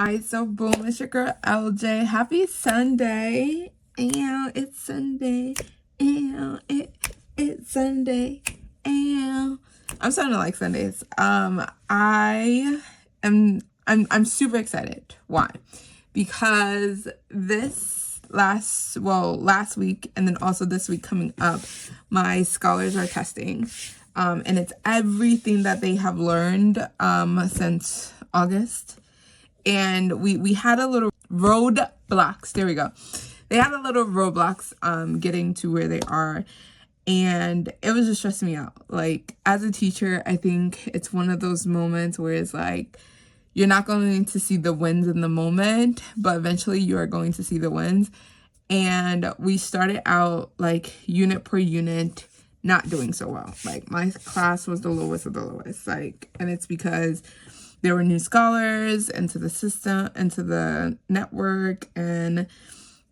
Alright, so boom, it's your girl LJ. Happy Sunday. Ew, it's Sunday. Ew, it's Sunday. Ew. I'm starting to like Sundays. I'm super excited. Why? Because last week and then also this week coming up, my scholars are testing. And it's everything that they have learned since August. And we had a little roadblocks. There we go. They had a little roadblocks getting to where they are. And it was just stressing me out. Like, as a teacher, I think it's one of those moments where it's like, you're not going to see the wins in the moment, but eventually you are going to see the wins. And we started out like unit per unit, not doing so well. Like, my class was the lowest of the lowest. Like, and it's because there were new scholars into the system, into the network, and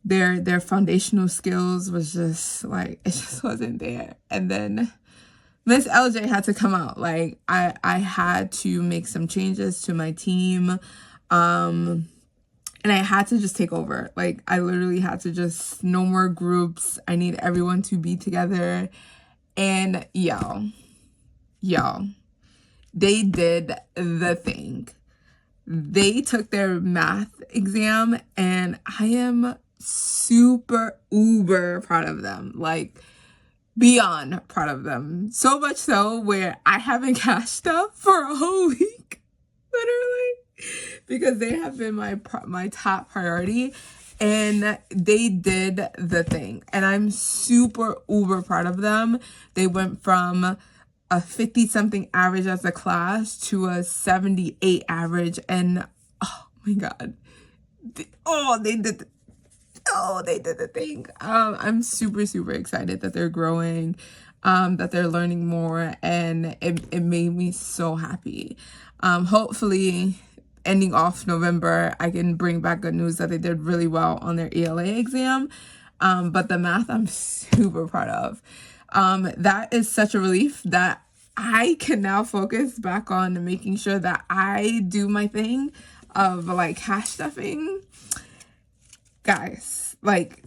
their foundational skills was just like, it just wasn't there. And then Miss LJ had to come out. Like, I had to make some changes to my team. And I had to just take over. Like, I literally had to just, no more groups. I need everyone to be together. And y'all, they did the thing. They took their math exam, and I am super uber proud of them. Like, beyond proud of them. So much so where I haven't cashed up for a whole week, literally, because they have been my top priority, and they did the thing. And I'm super uber proud of them. They went from a 50-something average as a class to a 78 average, and oh my god, they did the thing. I'm super excited that they're growing, that they're learning more, and it made me so happy. Hopefully ending off November, I can bring back good news that they did really well on their ELA exam. But the math, I'm super proud of. That is such a relief that I can now focus back on making sure that I do my thing of like cash stuffing. Guys, like,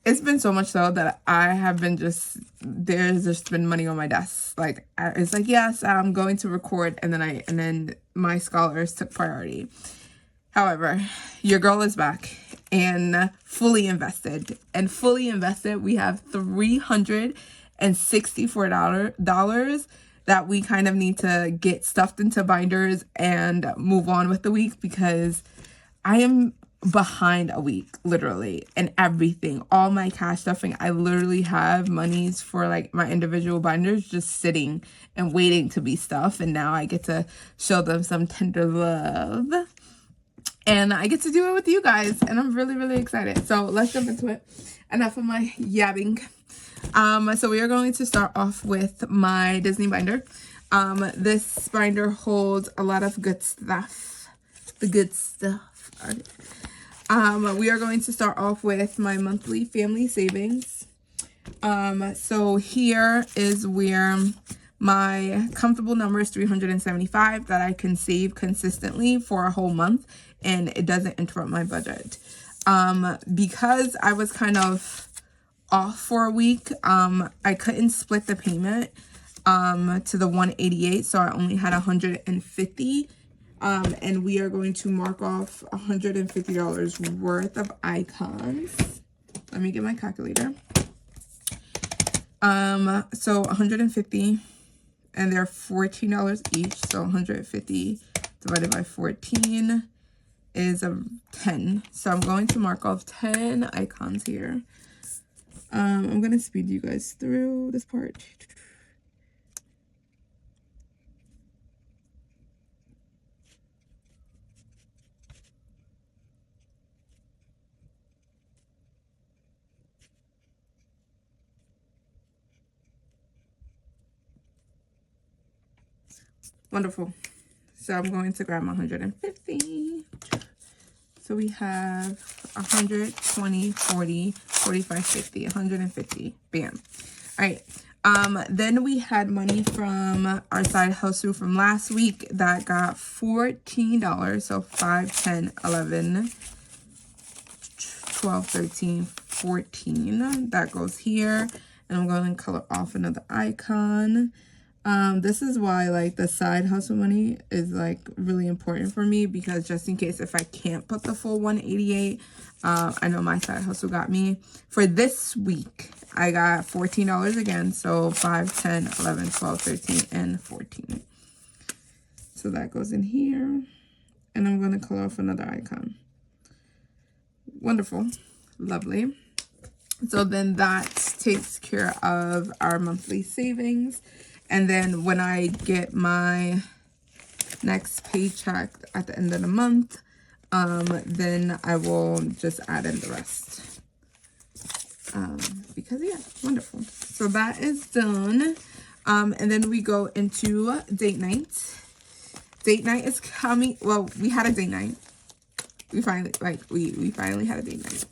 it's been so much so that I have been there's just been money on my desk. Like, it's like, yes, I'm going to record, and then my scholars took priority. However, your girl is back and fully invested. And fully invested, we have $364 that we kind of need to get stuffed into binders and move on with the week, because I am behind a week, literally, and everything. All my cash stuffing, I literally have monies for like my individual binders just sitting and waiting to be stuffed, and now I get to show them some tender love, and I get to do it with you guys, and I'm really excited. So let's jump into it. Enough of my yabbing. So we are going to start off with my Disney binder. This binder holds a lot of good stuff. The good stuff. We are going to start off with my monthly family savings. So here is where my comfortable number is $375 that I can save consistently for a whole month, and it doesn't interrupt my budget. Because I was kind of off for a week, I couldn't split the payment to the 188, so I only had 150. And we are going to mark off $150 worth of icons. Let me get my calculator. So 150, and they're $14 each. So 150 divided by 14 is 10. So I'm going to mark off 10 icons here. I'm going to speed you guys through this part. Wonderful. So I'm going to grab my 150. So we have 100, 20, 40, 45, 50, 150. Bam. All right. Then we had money from our side hustle from last week that got $14. So 5, 10, 11, 12, 13, 14. That goes here. And I'm going to color off another icon. This is why like the side hustle money is like really important for me, because just in case if I can't put the full 188, I know my side hustle got me. For this week, I got $14 again. So 5, 10, 11, 12, 13, and 14. So that goes in here. And I'm going to color off another icon. Wonderful. Lovely. So then that takes care of our monthly savings. And then when I get my next paycheck at the end of the month, then I will just add in the rest. Because yeah, wonderful. So that is done. And then we go into date night. Date night is coming. Well, we had a date night. We finally had a date night.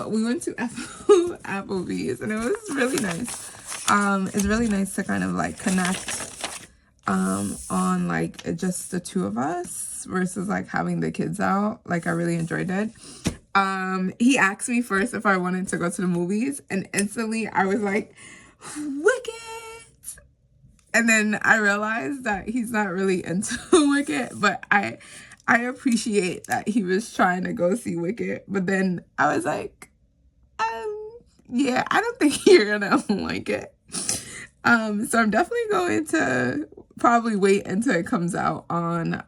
We went to Applebee's, and it was really nice. It's really nice to kind of like connect on like just the two of us versus like having the kids out. Like I really enjoyed it. He asked me first if I wanted to go to the movies, and instantly I was like, Wicked. And then I realized that he's not really into Wicked, but I appreciate that he was trying to go see Wicked. But then I was like, yeah, I don't think you're gonna like it. So I'm definitely going to probably wait until it comes out on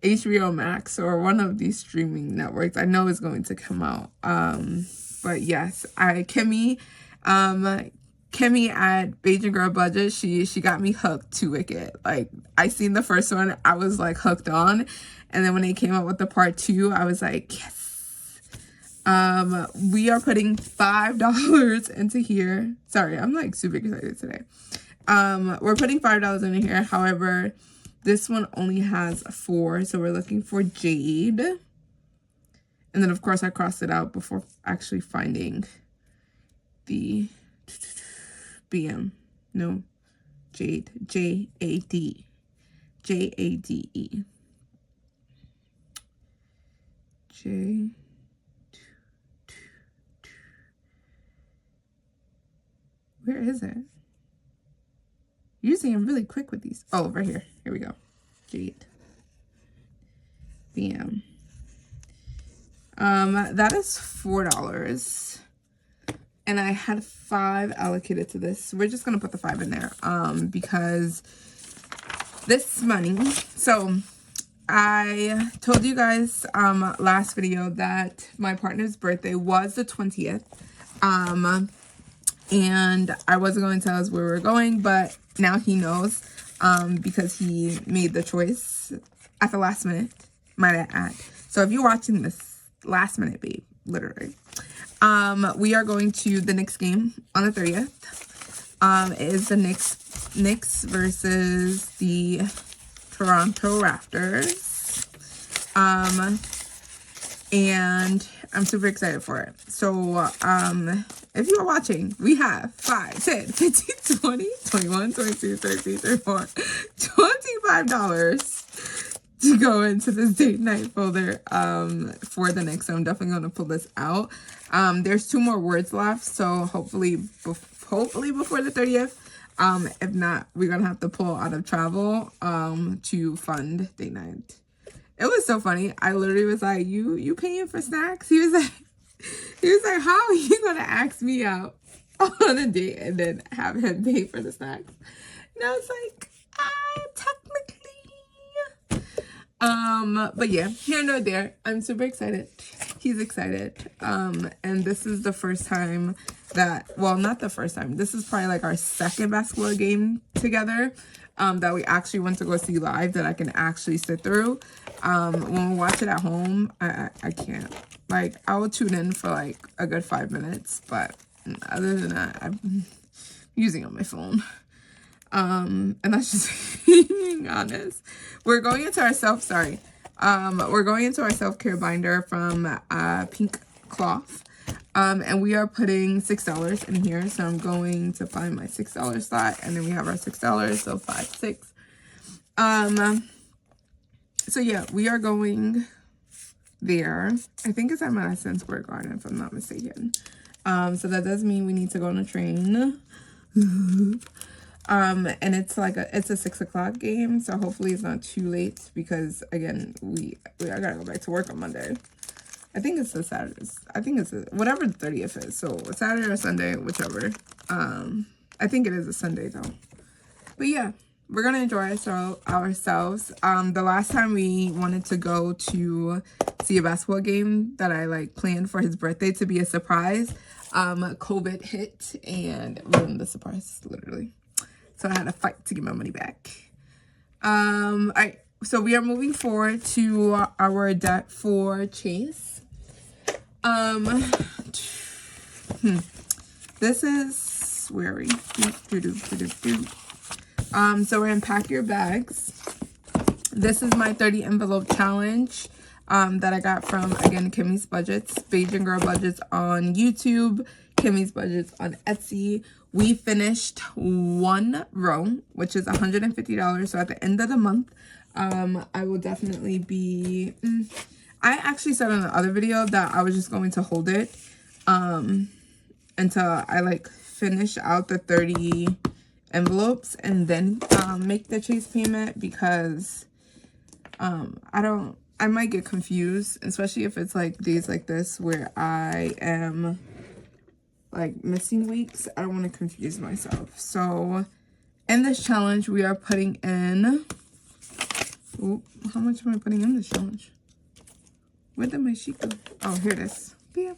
HBO Max or one of these streaming networks. I know it's going to come out. But yes, Kimmy at Beijing Girl Budget, she got me hooked to Wicked. Like I seen the first one, I was like hooked on, and then when they came out with the part 2, I was like, yes. We are putting $5 into here. Sorry, I'm like super excited today. We're putting $5 in here. However, this one only has 4, so we're looking for Jade. And then of course I crossed it out before actually finding the BM. No, Jade. J-A-D. J-A-D-E. J. Where is it? Usually I'm really quick with these. Oh, right here. Here we go. Jade. BM. That is $4. And I had 5 allocated to this. We're just gonna put the 5 in there. Because this money. So I told you guys last video that my partner's birthday was the 20th. And I wasn't going to tell us where we were going, but now he knows because he made the choice at the last minute, might I add. So if you're watching this last minute, babe, literally, we are going to the Knicks game on the 30th. It is the Knicks versus the Toronto Raptors. And I'm super excited for it. So, if you are watching, we have 5, 10, 15, 20, 21, 22, 23, 24, $25 to go into this date night folder for the Knicks. So I'm definitely going to pull this out. There's 2 more words left, so hopefully before the 30th. If not, we're going to have to pull out of travel to fund date night. It was so funny. I literally was like, you paying for snacks? He was like, how are you going to ask me out on a date and then have him pay for the snacks? And I was like, technically. But yeah, here nor there. I'm super excited. He's excited. And this is the first time that, well, not the first time. This is probably like our second basketball game together. That we actually went to go see live, that I can actually sit through. When we watch it at home, I can't. Like, I will tune in for like a good 5 minutes, but other than that, I'm using on my phone. And that's just being honest. We're going into our self-care binder from Pink Cloth. And we are putting $6 in here. So I'm going to find my $6 slot, and then we have our $6, so 5, 6. So yeah, we are going there. I think it's at Madison Square Garden, if I'm not mistaken. So that does mean we need to go on a train. And it's like it's a 6 o'clock game, so hopefully it's not too late, because again, I gotta go back to work on Monday. I think it's a Saturday. I think it's whatever the 30th is. So Saturday or Sunday, whichever. I think it is a Sunday though. But yeah, we're gonna enjoy ourselves. The last time we wanted to go to see a basketball game that I like planned for his birthday to be a surprise, COVID hit and ruined the surprise, literally. So I had to fight to get my money back. All right, so we are moving forward to our debt for Chase. This is, where are we? So we're in Pack Your Bags. This is my 30 envelope challenge that I got from, again, Kimmy's Budgets, Beijing Girl Budgets on YouTube, Kimmy's Budgets on Etsy. We finished 1 row, which is $150. So at the end of the month, I will definitely be... I actually said in the other video that I was just going to hold it until I like finish out the 30 envelopes and then make the Chase payment, because I might get confused, especially if it's like days like this where I am like missing weeks. I don't want to confuse myself. So in this challenge, we are putting in, how much am I putting in this challenge? Where did my sheet go? Oh, here it is. Yeah.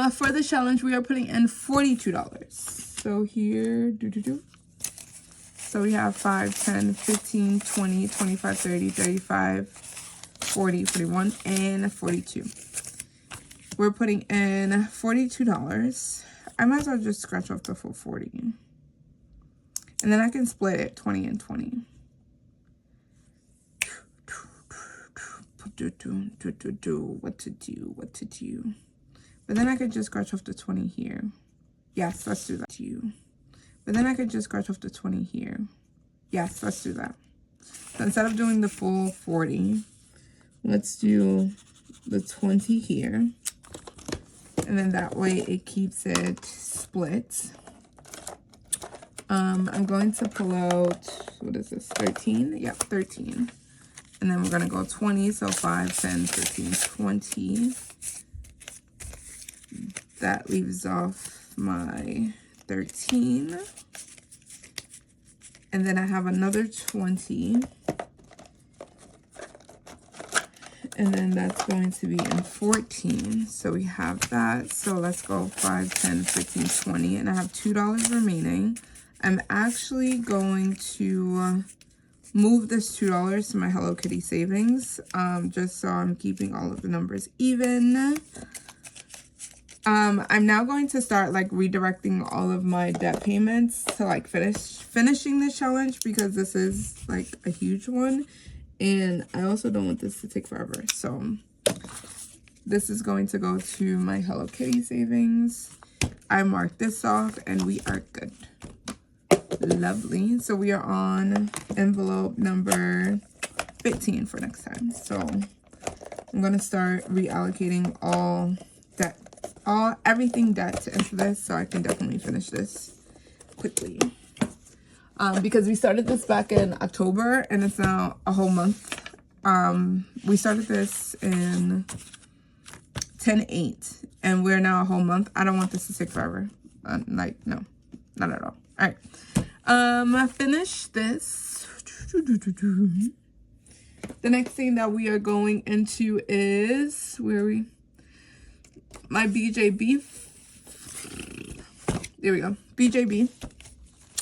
For the challenge, we are putting in $42. So here, So we have 5, 10, 15, 20, 25, 30, 35, 40, 41, and 42. We're putting in $42. I might as well just scratch off the full 40. And then I can split it 20 and 20. What to do. But then I could just scratch off the 20 here. Yes, let's do that. But then I could just scratch off the 20 here. Yes, let's do that. So instead of doing the full 40, let's do the 20 here. And then that way it keeps it split. I'm going to pull out, what is this, 13? Yep, 13. And then we're going to go 20, so 5, 10, 15, 20. That leaves off my 13. And then I have another 20. And then that's going to be in 14. So we have that. So let's go 5, 10, 15, 20. And I have $2 remaining. I'm actually going to move this $2 to my Hello Kitty savings, just so I'm keeping all of the numbers even. I'm now going to start like redirecting all of my debt payments to like finishing this challenge, because this is like a huge one, and I also don't want this to take forever. So this is going to go to my Hello Kitty savings. I marked this off and we are good. Lovely. So we are on envelope number 15 for next time. So I'm going to start reallocating everything debt into this, so I can definitely finish this quickly. Because we started this back in October and it's now a whole month. We started this in 10/8 and we're now a whole month. I don't want this to take forever. No, not at all. All right. Finish this. The next thing that we are going into is, where are we? My BJB. There we go. BJB.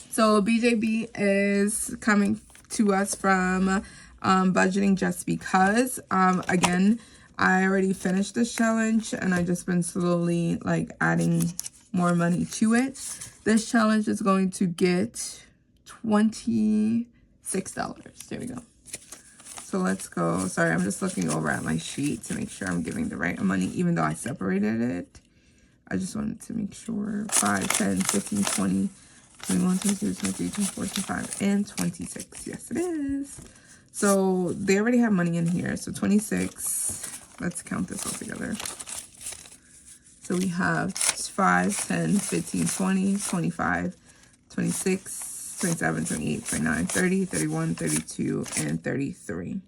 So BJB is coming to us from Budgeting Just Because. Again, I already finished this challenge and I just been slowly like adding more money to it. This challenge is going to get $26. There we go. So let's go. Sorry, I'm just looking over at my sheet to make sure I'm giving the right money, even though I separated it. I just wanted to make sure. 5, 10, 15, 20, 21, 22, 23, 24, 25, and 26. Yes, it is. So they already have money in here. So 26. Let's count this all together. So we have 5, 10, 15, 20, 25, 26, 27, 28, 29, 30, 31, 32, and 33.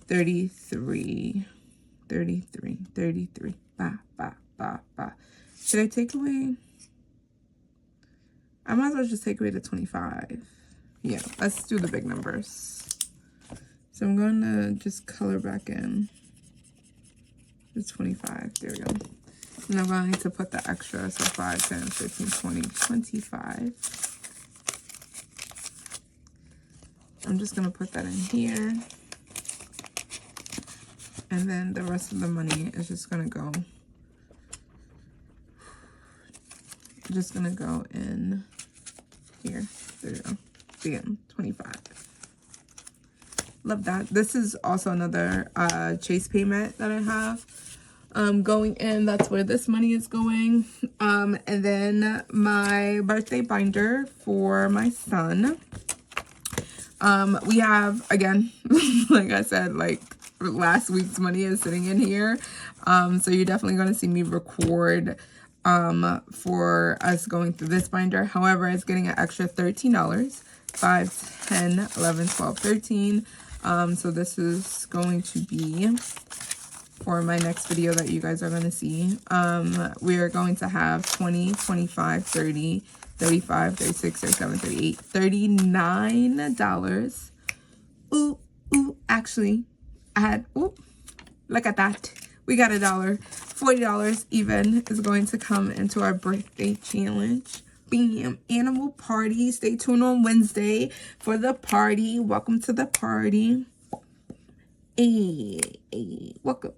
33. 33. 33. Ba, ba, ba, ba. Should I take away? I might as well just take away the 25. Yeah, let's do the big numbers. So I'm going to just color back in the 25. There we go. And I'm going to put the extra. So 5, 10, 15, 20, 25. I'm just going to put that in here. And then the rest of the money is just going to go. Just going to go in here. There we go. Bam. 25. Love that. This is also another Chase payment that I have going in. That's where this money is going. And then my birthday binder for my son. We have, again, like I said, like last week's money is sitting in here. So you're definitely going to see me record for us going through this binder. However, it's getting an extra $13. 5, 10, 11, 12, 13. So this is going to be for my next video that you guys are going to see. We are going to have 20, 25, 30, 35, 36, 37, 38, $39. Ooh, actually, I had, ooh, look at that. We got $1. $40 even is going to come into our birthday challenge. Bam, animal party. Stay tuned on Wednesday for the party. Welcome to the party. Hey, welcome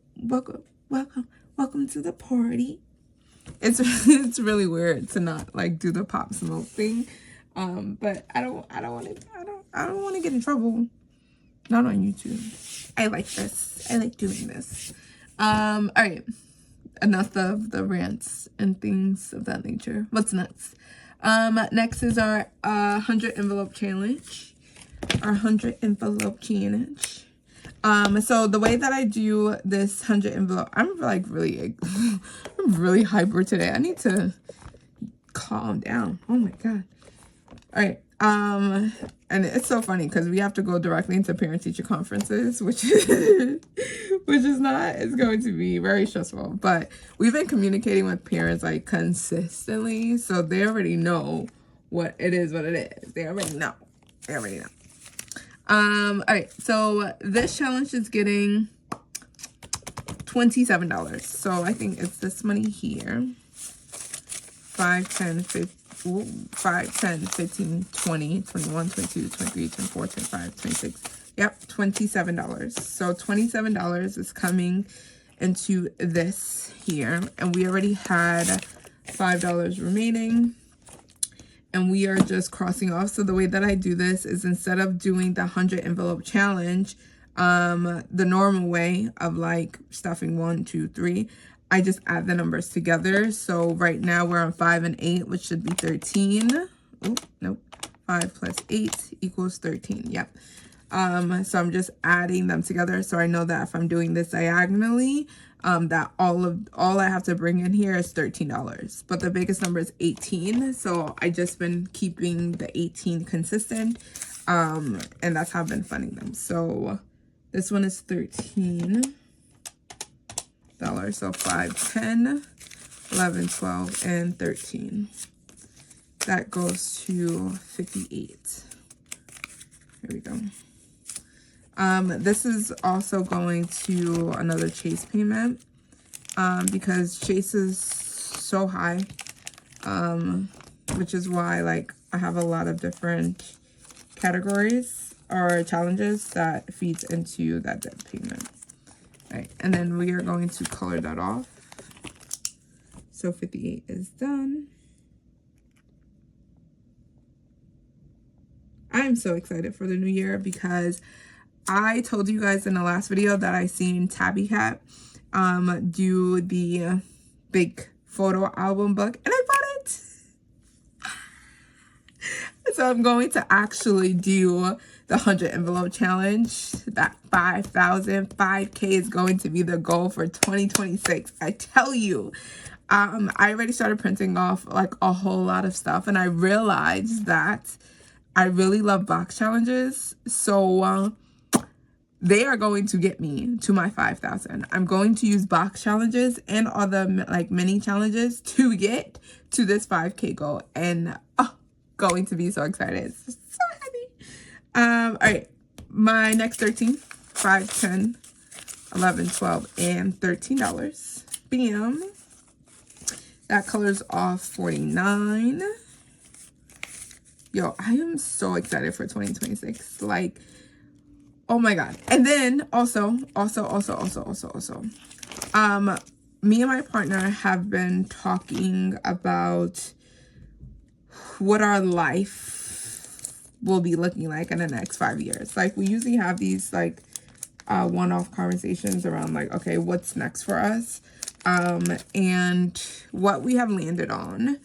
to the party. It's really weird to not like do the pop smoke thing. But I don't want to get in trouble. Not on YouTube. I like this. I like doing this. All right. Enough of the rants and things of that nature. What's next? Next is our 100 envelope challenge. Our 100 envelope challenge. So the way that I do this 100 envelope, I'm like really, I'm really hyper today. I need to calm down. Oh my God. All right. And it's so funny because we have to go directly into parent-teacher conferences, which is it's going to be very stressful. But we've been communicating with parents like consistently, so they already know what it is. They already know. All right. So this challenge is getting $27. So I think it's this money here. 5, 10, 15. 5, 10, 15, 20, 21, 22, 23, 24, 25, 26. Yep, $27. So $27 is coming into this here. And we already had $5 remaining. And we are just crossing off. So the way that I do this is instead of doing the 100 envelope challenge, the normal way of like stuffing 1, 2, 3, I just add the numbers together. So right now we're on 5 and 8, which should be 13. Oh, nope. 5 plus 8 equals 13. Yep. So I'm just adding them together. So I know that if I'm doing this diagonally, that all I have to bring in here is $13. But the biggest number is 18. So I just been keeping the 18 consistent. And that's how I've been funding them. So this one is $13. So 5, 10, 11, 12, and 13. That goes to 58. Here we go. This is also going to another Chase payment because Chase is so high, which is why like I have a lot of different categories or challenges that feeds into that debt payment. Right, and then we are going to color that off. So 58 is done. I'm so excited for the new year because I told you guys in the last video that I seen Tabby Cat do the big photo album book, and I bought it. So I'm going to actually do the 100 envelope challenge. That 5K is going to be the goal for 2026. I tell you, I already started printing off like a whole lot of stuff, and I realized that I really love box challenges. So they are going to get me to my 5,000. I'm going to use box challenges and other like mini challenges to get to this 5K goal, and going to be so excited. So happy. All right, my next 13, 5, 10, 11, 12, and $13. Bam. That colors off 49. Yo, I am so excited for 2026. Like, oh my God. And then also, me and my partner have been talking about what our life will be looking like in the next 5 years. Like, we usually have these like one-off conversations around like, okay, what's next for us? And what we have landed on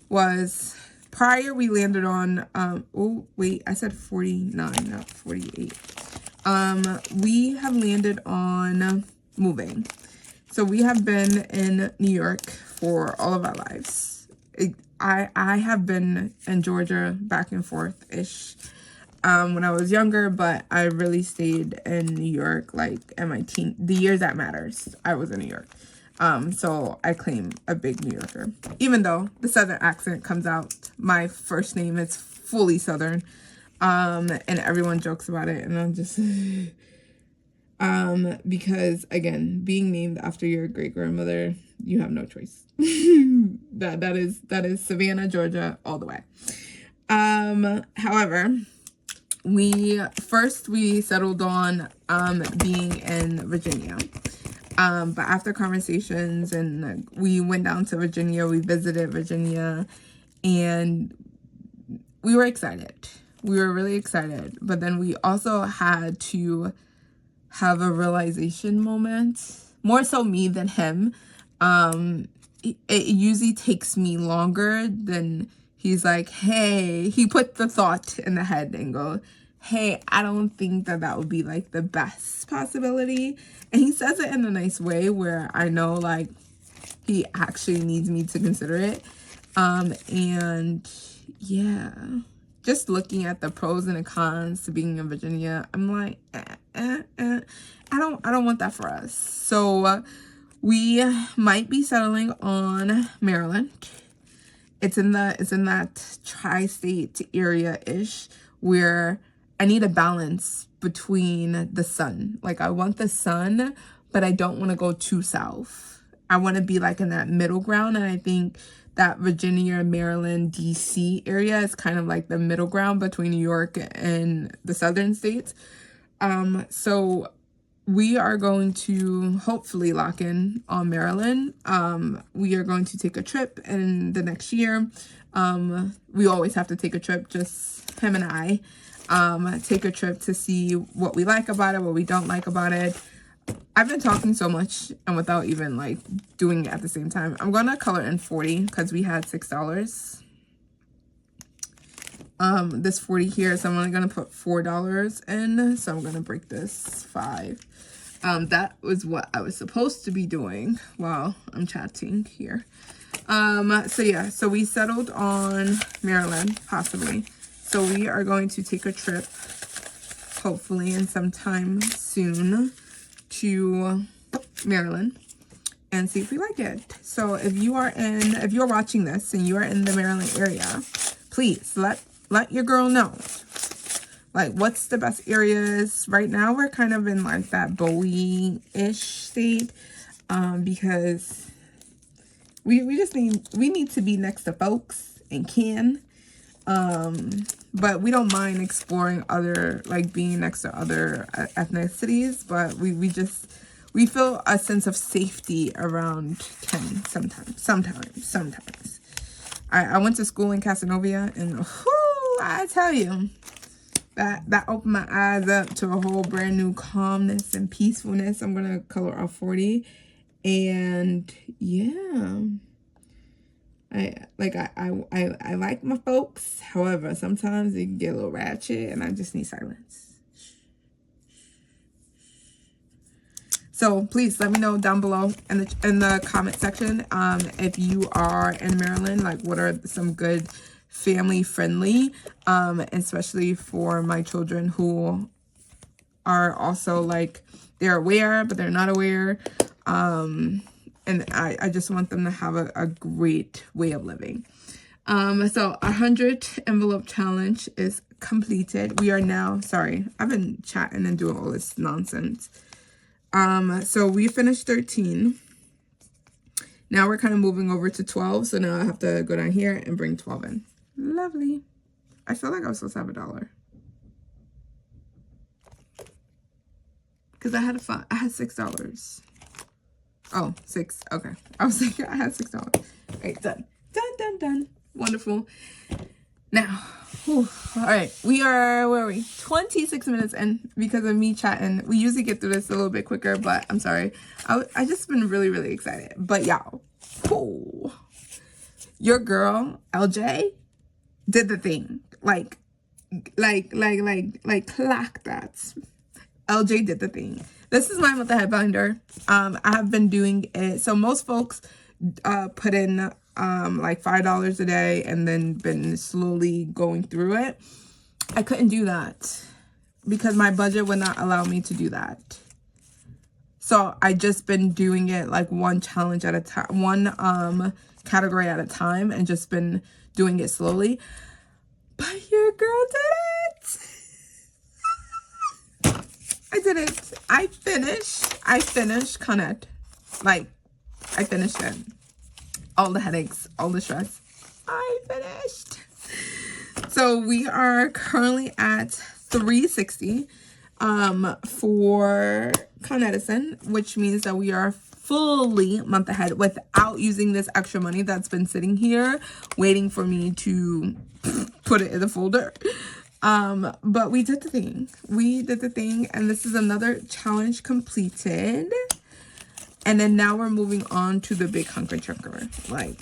was, prior we landed on, oh wait, I said 49, not 48. We have landed on moving. So we have been in New York for all of our lives. I have been in Georgia back and forth-ish when I was younger, but I really stayed in New York, like in my the years that matters, I was in New York. So I claim a big New Yorker. Even though the Southern accent comes out, my first name is fully Southern, and everyone jokes about it, and I'm just... because again, being named after your great-grandmother, you have no choice. that is Savannah, Georgia, all the way. However, we settled on being in Virginia. But after conversations, and we went down to Virginia, we visited Virginia, and we were excited. We were really excited. But then we also had to have a realization moment, more so me than him. It usually takes me longer than he's like, hey, he put the thought in the head and go, hey, I don't think that would be like the best possibility. And he says it in a nice way where I know like he actually needs me to consider it. And yeah, just looking at the pros and the cons to being in Virginia, I'm like, I don't want that for us. So we might be settling on Maryland. It's in that tri-state area-ish where I need a balance between the sun. Like, I want the sun, but I don't want to go too south. I want to be like in that middle ground, and I think that Virginia, Maryland, DC area is kind of like the middle ground between New York and the southern states. So we are going to hopefully lock in on Maryland. We are going to take a trip in the next year. We always have to take a trip, just him and I. Take a trip to see what we like about it, what we don't like about it. I've been talking so much and without even like doing it at the same time. I'm gonna color in 40 because we had $6. This 40 here, so I'm only gonna put $4 in. So I'm gonna break this 5. That was what I was supposed to be doing while I'm chatting here. So yeah, so we settled on Maryland, possibly. So we are going to take a trip, hopefully in sometime soon, to Maryland and see if we like it. So if you're watching this and you are in the Maryland area, please let your girl know. Like, what's the best areas? Right now, we're kind of in like that Bowie-ish state, because we need to be next to folks and kin. But we don't mind exploring other, like being next to other ethnicities, but we feel a sense of safety around kin sometimes. I went to school in Casanova, and whoo, I tell you, that opened my eyes up to a whole brand new calmness and peacefulness. I'm gonna color off 40, and yeah, I like my folks. However, sometimes it can get a little ratchet and I just need silence. So please let me know down below in the comment section if you are in Maryland, like what are some good family friendly, especially for my children who are also like they're aware but they're not aware, and I just want them to have a great way of living. So 100 envelope challenge is completed. We are now, sorry, I've been chatting and doing all this nonsense. So we finished 13. Now we're kind of moving over to 12. So now I have to go down here and bring 12 in. Lovely. I feel like I was supposed to have $1. Because I had $6. Oh, 6. Okay. I was thinking I had $6. Right, done. Done. Wonderful. Now, whew, all right, we are, where are we? 26 minutes in because of me chatting. We usually get through this a little bit quicker, but I'm sorry. I just been really, really excited. But y'all, cool. Your girl, LJ, did the thing. Like clock that. LJ did the thing. This is my month ahead binder. I have been doing it. So most folks put in like $5 a day and then been slowly going through it. I couldn't do that because my budget would not allow me to do that. So I just been doing it like one challenge at a time, one category at a time, and just been doing it slowly. But your girl did it. I did it. I finished Connect. Like, I finished it. All the headaches, all the stress. I finished. So we are currently at $360 for Con Edison, which means that we are fully month ahead without using this extra money that's been sitting here waiting for me to put it in the folder. But we did the thing. And this is another challenge completed. And then now we're moving on to the big hunker chunker. Like,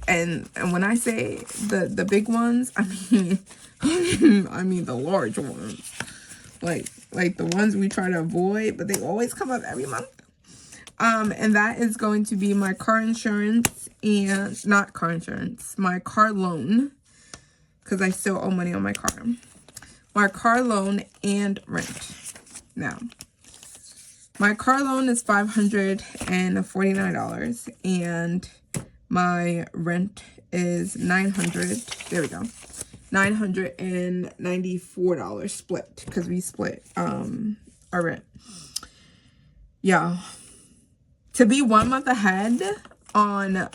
and when I say the big ones, I mean the large ones. Like the ones we try to avoid, but they always come up every month. And that is going to be my car insurance and not car insurance, my car loan, because I still owe money on my car. My car loan and rent. Now, my car loan is $549 and my rent is $900. There we go. $994 split because we split our rent. Yeah. To be 1 month ahead on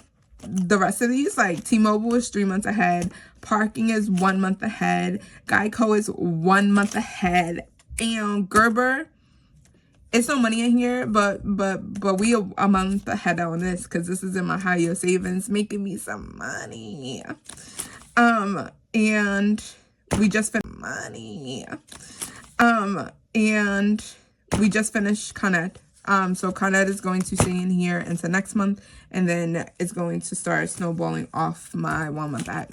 the rest of these, like T-Mobile is 3 months ahead, parking is 1 month ahead, Geico is 1 month ahead, and Gerber, it's no money in here, but we are a month ahead on this because this is in my high yield savings, making me some money. And we just finished Con Ed. So Con Ed is going to stay in here into next month, and then it's going to start snowballing off my 1 month ahead.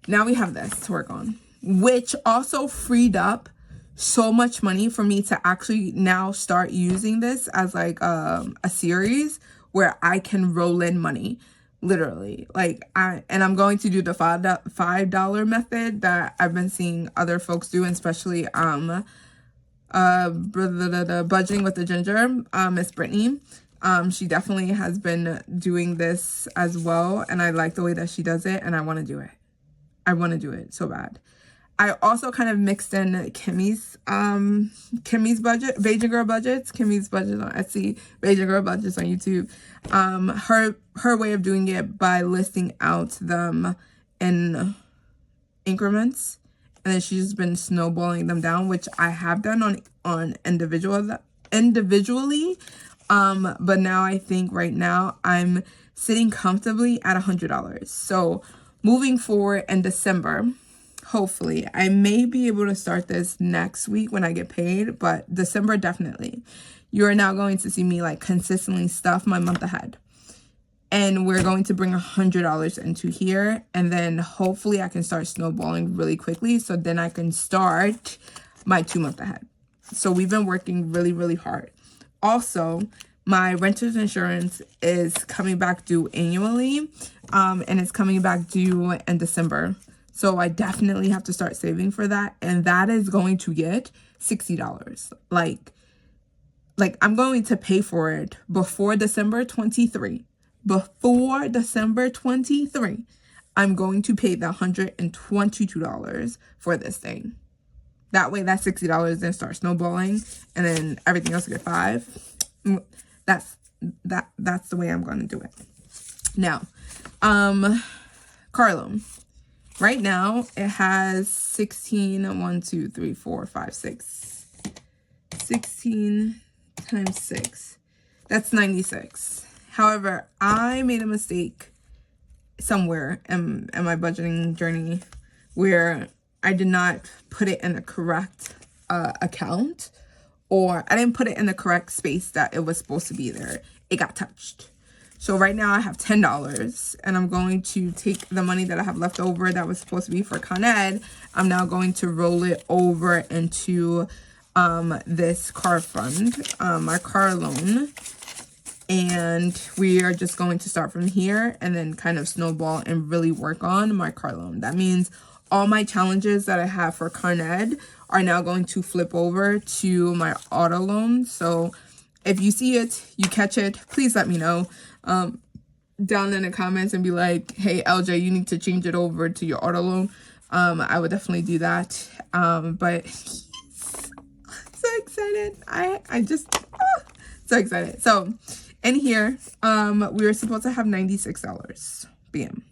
Now we have this to work on, which also freed up so much money for me to actually now start using this as like a series where I can roll in money, literally. Like I'm going to do the $5 method that I've been seeing other folks do, and especially the budgeting with the ginger, Miss Brittany. She definitely has been doing this as well, and I like the way that she does it, and I want to do it. I want to do it so bad. I also kind of mixed in Kimmy's budget, Beijing Girl Budgets, Kimmy's budget on Etsy, Beijing Girl Budgets on YouTube. Her way of doing it by listing out them in increments, and then she's just been snowballing them down, which I have done on individually. But now I think right now I'm sitting comfortably at $100. So moving forward in December, hopefully, I may be able to start this next week when I get paid, but December, definitely. You are now going to see me like consistently stuff my month ahead. And we're going to bring $100 into here. And then hopefully I can start snowballing really quickly. So then I can start my 2 month ahead. So we've been working really, really hard. Also, my renter's insurance is coming back due annually. And it's coming back due in December. So I definitely have to start saving for that. And that is going to get $60. Like I'm going to pay for it before December 23. Before December 23, I'm going to pay the $122 for this thing. That way that $60 then starts snowballing, and then everything else will get $5. That's the way I'm going to do it. Now, car loan. Right now it has 16 times 6. That's 96. However, I made a mistake somewhere in my budgeting journey where I did not put it in the correct account, or I didn't put it in the correct space that it was supposed to be there. It got touched. So right now I have $10, and I'm going to take the money that I have left over that was supposed to be for Con Ed. I'm now going to roll it over into this car fund, my car loan. And we are just going to start from here and then kind of snowball and really work on my car loan. That means all my challenges that I have for Con Ed are now going to flip over to my auto loan. So if you see it, you catch it, please let me know down in the comments and be like, hey, LJ, you need to change it over to your auto loan. I would definitely do that. But so excited. I just so excited. So in here, we were supposed to have $96. Bam.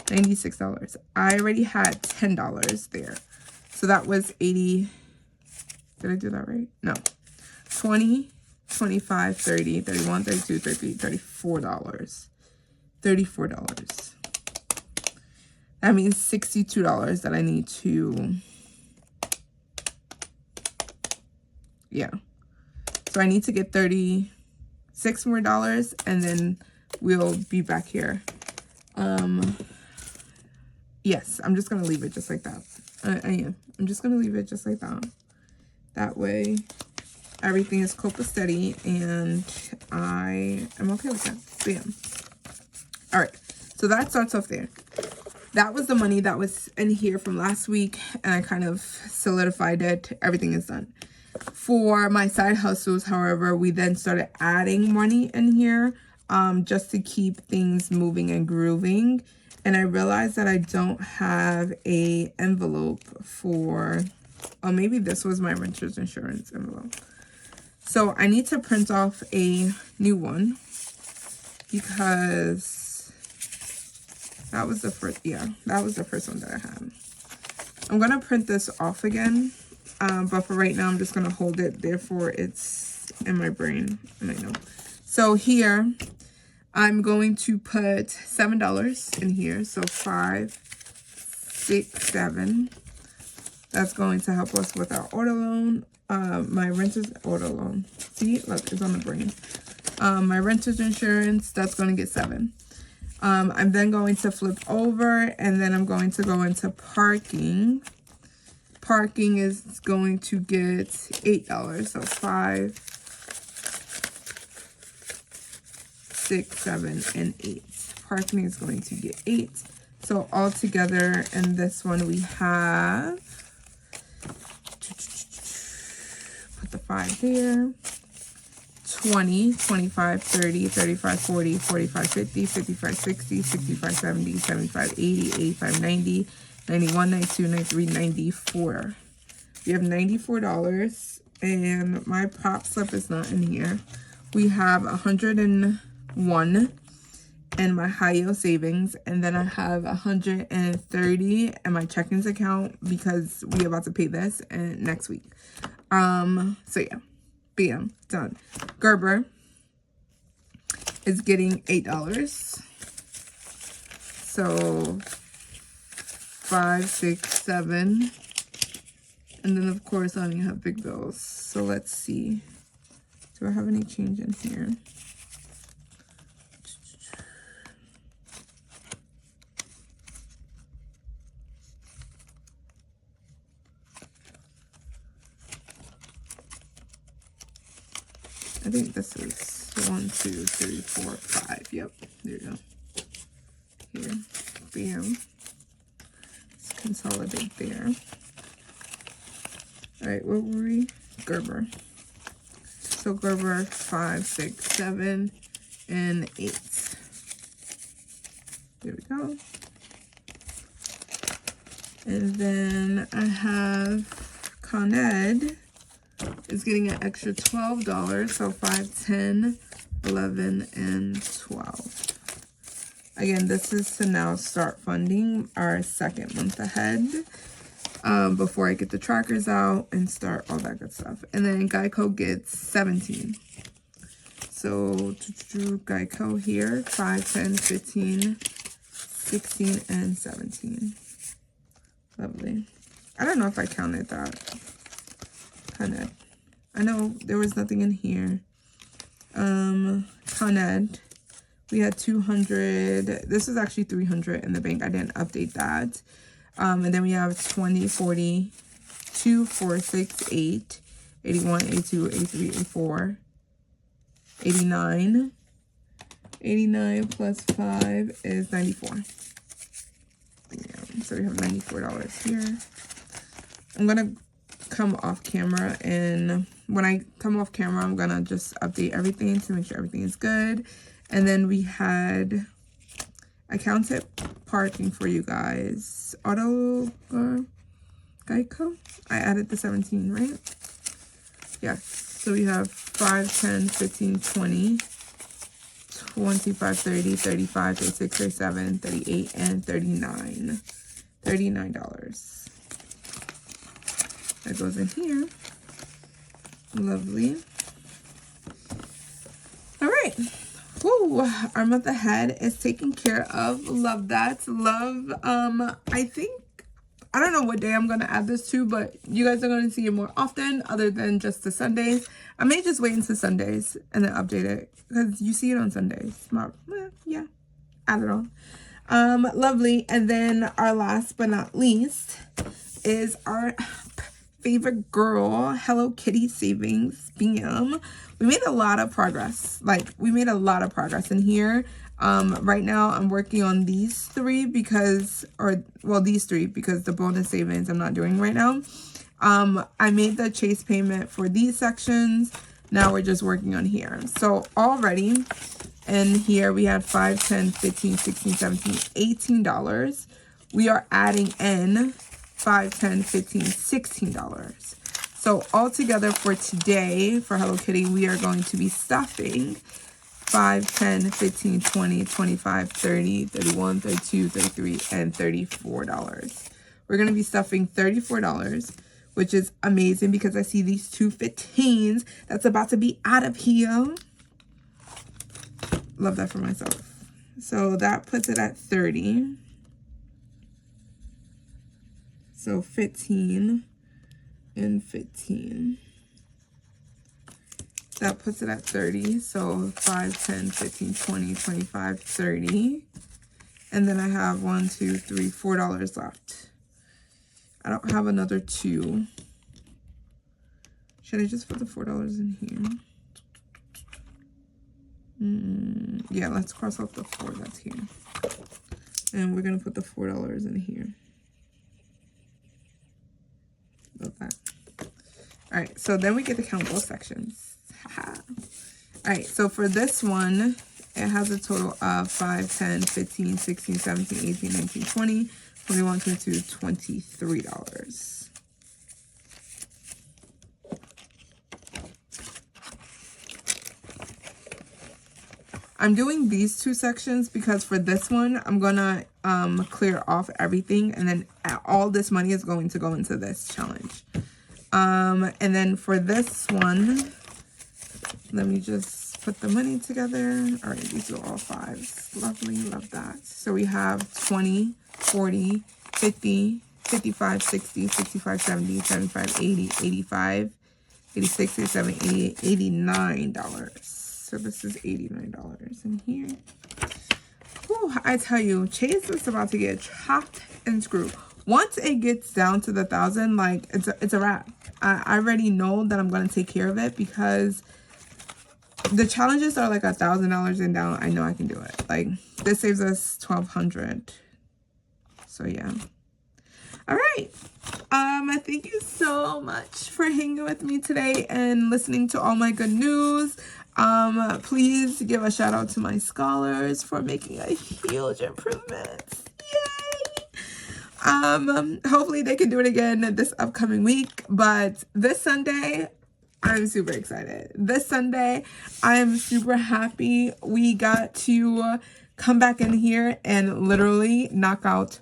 $96. I already had $10 there. So that was 80. Did I do that right? No. 20, 25, 30, 31, 32, 33, $34. $34. That means $62 that I need to, yeah. So I need to get $36 more, and then we'll be back here. Yes, I'm just gonna leave it just like that. I'm just gonna leave it just like that. That way everything is copacetic and I am okay with that. Bam. All right, so that starts off there. That was the money that was in here from last week, and I kind of solidified it. Everything is done. For my side hustles, however, we then started adding money in here just to keep things moving and grooving. And I realized that I don't have a envelope for, oh, maybe this was my renter's insurance envelope. So I need to print off a new one because that was the first, yeah, that was the first one that I had. I'm going to print this off again. But for right now, I'm just going to hold it. Therefore, it's in my brain and I know. So here, I'm going to put $7 in here. So 5, 6, 7. That's going to help us with our auto loan. My renter's auto loan. See, look, it's on the brain. My renter's insurance, that's going to get 7. I'm then going to flip over, and then I'm going to go into parking. Parking is going to get $8. So 5, 6, 7, and 8. Parking is going to get 8. So all together in this one we have, put the 5 there, 20, 25, 30, 35, 40, 45, 50, 55, 60, 65, 70, 75, 80, 85, 90, 91, 92, 93, 94. We have $94, and my prop slip is not in here. We have 101 in my high yield savings, and then I have 130 in my checkings account because we're about to pay this next week. So yeah, bam, done. Gerber is getting $8. So 5, 6, 7. And then, of course, I only have big bills. So let's see. Do I have any change in here? I think this is 1, 2, 3, 4, 5. Yep, there you go. Here, bam. Let's consolidate there. All right, what were we? Gerber. So Gerber 5, 6, 7, and 8. There we go. And then I have Con Ed is getting an extra $12. So 5, 10, 11, and 12. Again, this is to now start funding our second month ahead. Before I get the trackers out and start all that good stuff. And then Geico gets 17. So Geico here, 5, 10, 15, 16, and 17. Lovely. I don't know if I counted that. Con Ed. I know there was nothing in here. Con Ed. We had 200. This is actually 300 in the bank. I didn't update that. And then we have 20, 40, 2, 4, 6, 8, 81, 82, 83, 84, 89. 89 plus 5 is 94. Yeah, so we have $94 here. I'm going to come off camera, and when I come off camera, I'm going to just update everything to make sure everything is good. And then we had, I counted parking for you guys. Auto Geico. I added the 17, right? Yes. So we have 5, 10, 15, 20, 25, 30, 35, 36, 37, 38, and 39. $39. That goes in here. Lovely. All right. Woo, our month ahead is taken care of. Love that. Love, I don't know what day I'm going to add this to, but you guys are going to see it more often other than just the Sundays. I may just wait until Sundays and then update it because you see it on Sundays. Yeah, add it on. Lovely. And then our last but not least is our favorite girl, Hello Kitty savings. Bam. We made a lot of progress. We made a lot of progress in here. Right now I'm working on these three because the bonus savings I'm not doing right now. I made the chase payment for these sections. Now we're just working on here. So already in here we had 5, 10, 15, 16, 17, $18. We are adding in 5, 10, 15, $16. So altogether for today, for Hello Kitty, we are going to be stuffing 5, 10, 15, 20, 25, 30, 31, 32, 33, and $34. We're going to be stuffing $34, which is amazing because I see these 2 15s that's about to be out of here. Love that for myself. So that puts it at 30. So 15 and 15. That puts it at 30. So 5, 10, 15, 20, 25, 30. And then I have $1, 2, 3, $4 left. I don't have another 2. Should I just put the $4 in here? Yeah, let's cross out the 4 that's here. And we're going to put the $4 in here. Love that. All right, so then we get to count both sections. All right, so for this one, it has a total of 5, 10, 15, 16, 17, 18, 19, 20, 21, 22, $23. I'm doing these 2 sections because for this one, I'm gonna clear off everything, and then all this money is going to go into this challenge. And then for this one, let me just put the money together. All right, these are all 5s. Lovely, love that. So we have 20, 40, 50, 55, 60, 65, 70, 75, 80, 85, 86, 87, 88, $89. So this is $89 in here. Whew, I tell you, Chase is about to get chopped and screwed. Once it gets down to the 1,000, like it's a wrap. I already know that I'm gonna take care of it because the challenges are like $1,000 in down. I know I can do it. Like, this saves us $1,200. So yeah. All right. Thank you so much for hanging with me today and listening to all my good news. Please give a shout out to my scholars for making a huge improvement. Yay! Hopefully they can do it again this upcoming week, but this Sunday, I'm super excited. This Sunday, I'm super happy we got to come back in here and literally knock out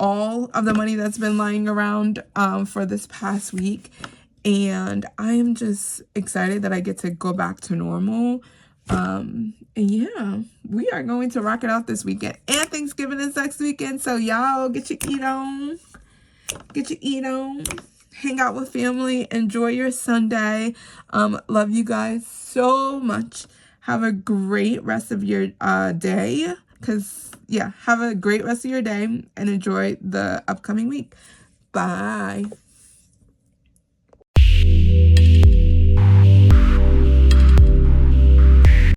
all of the money that's been lying around for this past week. And I am just excited that I get to go back to normal. And yeah, we are going to rock it out this weekend. And Thanksgiving is next weekend. So y'all get your eat on. Get your eat on. Hang out with family. Enjoy your Sunday. Love you guys so much. Have a great rest of your day. Have a great rest of your day and enjoy the upcoming week. Bye.